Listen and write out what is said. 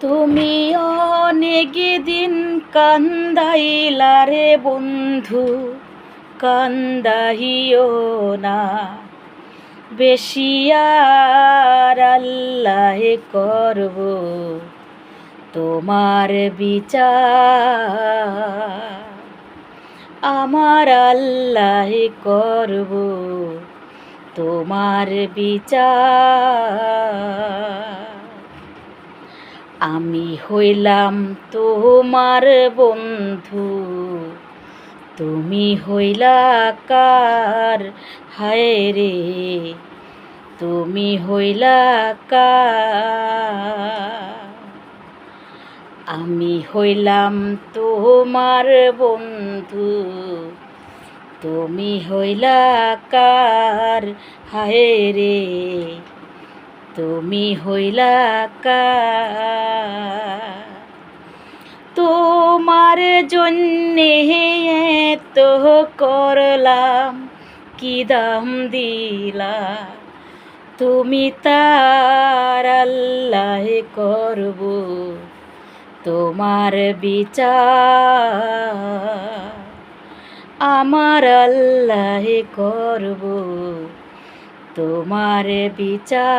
তুমি অনেক দিন কান্দাইলা রে বন্ধু, কান্দাহিও না বেশি, আর আল্লাহ করব তোমার বিচার। আমার আল্লাহ করব তোমার বিচার। আমি হইলাম তোমার বন্ধু, তুমি হইলা কার? হায় রে তুমি হইলা কার? আমি হইলাম তোমার বন্ধু, তুমি হইলা কার? হায় রে তুমি হইলা কার? তোমার জন্যে তো করলাম, কি দাম দিলা তুমি তার? আল্লাহ করব তোমার বিচার। আমার আল্লাহ করব তোমার বিচার।